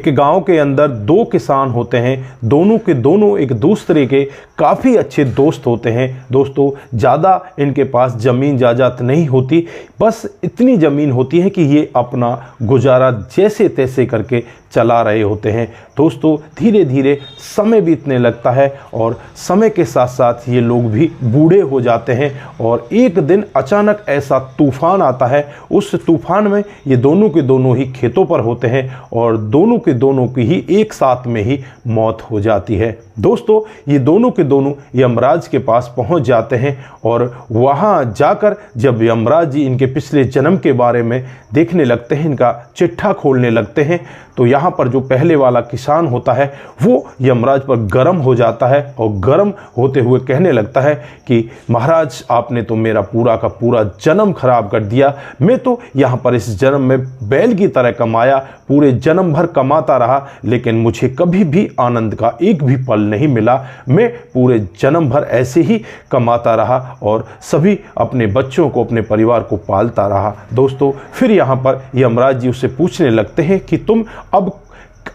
एक गांव के अंदर दो किसान होते हैं, दोनों के दोनों एक दूसरे के काफ़ी अच्छे दोस्त होते हैं। दोस्तों, ज़्यादा इनके पास ज़मीन जायदाद नहीं होती, बस इतनी ज़मीन होती है कि ये अपना गुजारा जैसे तैसे करके चला रहे होते हैं। दोस्तों, धीरे धीरे समय बीतने लगता है और समय के साथ साथ ये लोग भी बूढ़े हो जाते हैं और एक दिन अचानक ऐसा तूफान आता है। उस तूफान में ये दोनों के दोनों ही खेतों पर होते हैं और दोनों के दोनों की ही एक साथ में ही मौत हो जाती है। दोस्तों, ये दोनों के दोनों यमराज के पास पहुंच जाते हैं और वहां जाकर जब यमराज जी इनके पिछले जन्म के बारे में देखने लगते हैं, इनका चिट्ठा खोलने लगते हैं, तो यहाँ पर जो पहले वाला किसान होता है वो यमराज पर गर्म हो जाता है और गर्म होते हुए कहने लगता है कि महाराज, आपने तो मेरा पूरा का पूरा जन्म खराब कर दिया। मैं तो यहाँ पर इस जन्म में बैल की तरह कमाया, पूरे जन्म भर कमाता रहा, लेकिन मुझे कभी भी आनंद का एक भी पल नहीं मिला। मैं पूरे जन्म भर ऐसे ही कमाता रहा और सभी अपने बच्चों को, अपने परिवार को पालता रहा। दोस्तों, फिर यहाँ पर यमराज जी उससे पूछने लगते हैं कि तुम अब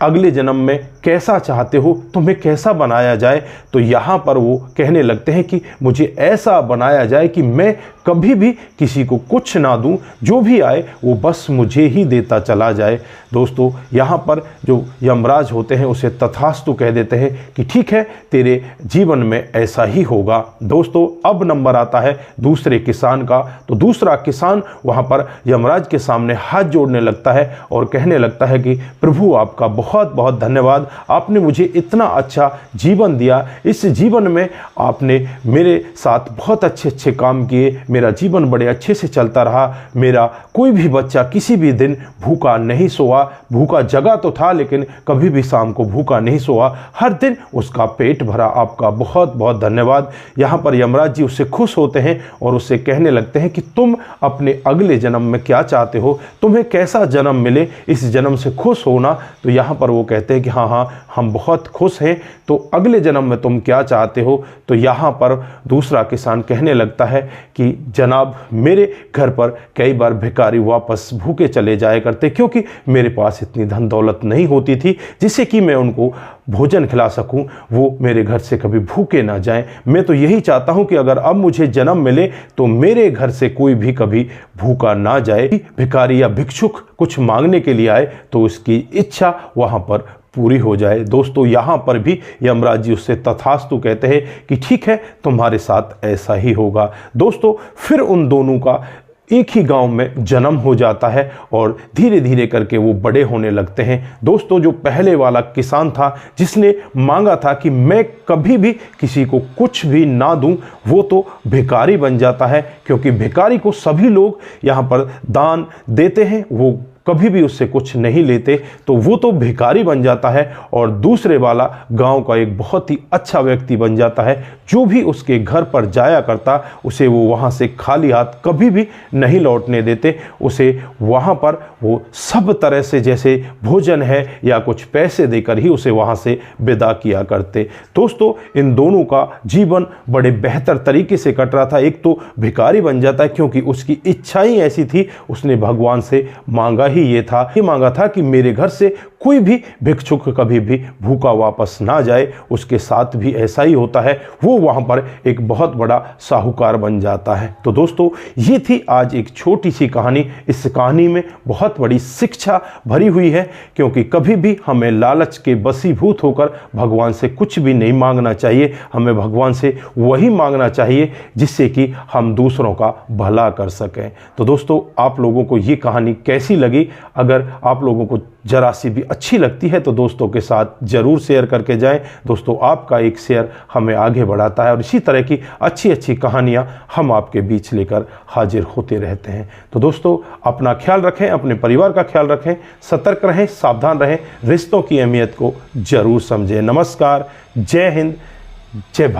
अगले जन्म में कैसा चाहते हो, तुम्हें कैसा बनाया जाए। तो यहाँ पर वो कहने लगते हैं कि मुझे ऐसा बनाया जाए कि मैं कभी भी किसी को कुछ ना दूं, जो भी आए वो बस मुझे ही देता चला जाए। दोस्तों, यहाँ पर जो यमराज होते हैं उसे तथास्तु कह देते हैं कि ठीक है, तेरे जीवन में ऐसा ही होगा। दोस्तों, अब नंबर आता है दूसरे किसान का। तो दूसरा किसान वहाँ पर यमराज के सामने हाथ जोड़ने लगता है और कहने लगता है कि प्रभु, आपका बहुत बहुत धन्यवाद, आपने मुझे इतना अच्छा जीवन दिया। इस जीवन में आपने मेरे साथ बहुत अच्छे अच्छे काम किए, मेरा जीवन बड़े अच्छे से चलता रहा। मेरा कोई भी बच्चा किसी भी दिन भूखा नहीं सोआ, भूखा जगा तो था लेकिन कभी भी शाम को भूखा नहीं सोआ, हर दिन उसका पेट भरा। आपका बहुत बहुत धन्यवाद। यहाँ पर यमराज जी उससे खुश होते हैं और उससे कहने लगते हैं कि तुम अपने अगले जन्म में क्या चाहते हो, तुम्हें कैसा जन्म मिले, इस जन्म से खुश होना। तो यहाँ पर वो कहते हैं कि हाँ हाँ, हम बहुत खुश हैं। तो अगले जन्म में तुम क्या चाहते हो। तो यहाँ पर दूसरा किसान कहने लगता है कि जनाब, मेरे घर पर कई बार भिखारी वापस भूखे चले जाया करते, क्योंकि मेरे पास इतनी धन दौलत नहीं होती थी जिससे कि मैं उनको भोजन खिला सकूं, वो मेरे घर से कभी भूखे ना जाएं। मैं तो यही चाहता हूं कि अगर अब मुझे जन्म मिले तो मेरे घर से कोई भी कभी भूखा ना जाए। भिखारी या भिक्षुक कुछ मांगने के लिए आए तो उसकी इच्छा वहां पर पूरी हो जाए। दोस्तों, यहाँ पर भी यमराज जी उससे तथास्तु कहते हैं कि ठीक है, तुम्हारे साथ ऐसा ही होगा। दोस्तों, फिर उन दोनों का एक ही गांव में जन्म हो जाता है और धीरे धीरे करके वो बड़े होने लगते हैं। दोस्तों, जो पहले वाला किसान था जिसने मांगा था कि मैं कभी भी किसी को कुछ भी ना दूं, वो तो भिखारी बन जाता है, क्योंकि भिखारी को सभी लोग यहाँ पर दान देते हैं, वो कभी भी उससे कुछ नहीं लेते, तो वो तो भिखारी बन जाता है। और दूसरे वाला गांव का एक बहुत ही अच्छा व्यक्ति बन जाता है। जो भी उसके घर पर जाया करता, उसे वो वहाँ से खाली हाथ कभी भी नहीं लौटने देते। उसे वहाँ पर वो सब तरह से, जैसे भोजन है या कुछ पैसे देकर ही उसे वहाँ से विदा किया करते। दोस्तों, इन दोनों का जीवन बड़े बेहतर तरीके से कट रहा था। एक तो भिखारी बन जाता है क्योंकि उसकी इच्छा ही ऐसी थी, उसने भगवान से मांगा ये मांगा था कि मेरे घर से कोई भी भिक्षुक कभी भी भूखा वापस ना जाए। उसके साथ भी ऐसा ही होता है, वो वहां पर एक बहुत बड़ा साहूकार बन जाता है। तो दोस्तों, ये थी आज एक छोटी सी कहानी। इस कहानी में बहुत बड़ी शिक्षा भरी हुई है, क्योंकि कभी भी हमें लालच के वशीभूत होकर भगवान से कुछ भी नहीं मांगना चाहिए। हमें भगवान से वही मांगना चाहिए जिससे कि हम दूसरों का भला कर सकें। तो दोस्तों, आप लोगों को ये कहानी कैसी लगी? अगर आप लोगों को जरा सी भी अच्छी लगती है तो दोस्तों के साथ ज़रूर शेयर करके जाएं। दोस्तों, आपका एक शेयर हमें आगे बढ़ाता है और इसी तरह की अच्छी अच्छी कहानियां हम आपके बीच लेकर हाजिर होते रहते हैं। तो दोस्तों, अपना ख्याल रखें, अपने परिवार का ख्याल रखें, सतर्क रहें, सावधान रहें, रिश्तों की अहमियत को ज़रूर समझें। नमस्कार, जय हिंद, जय भारत।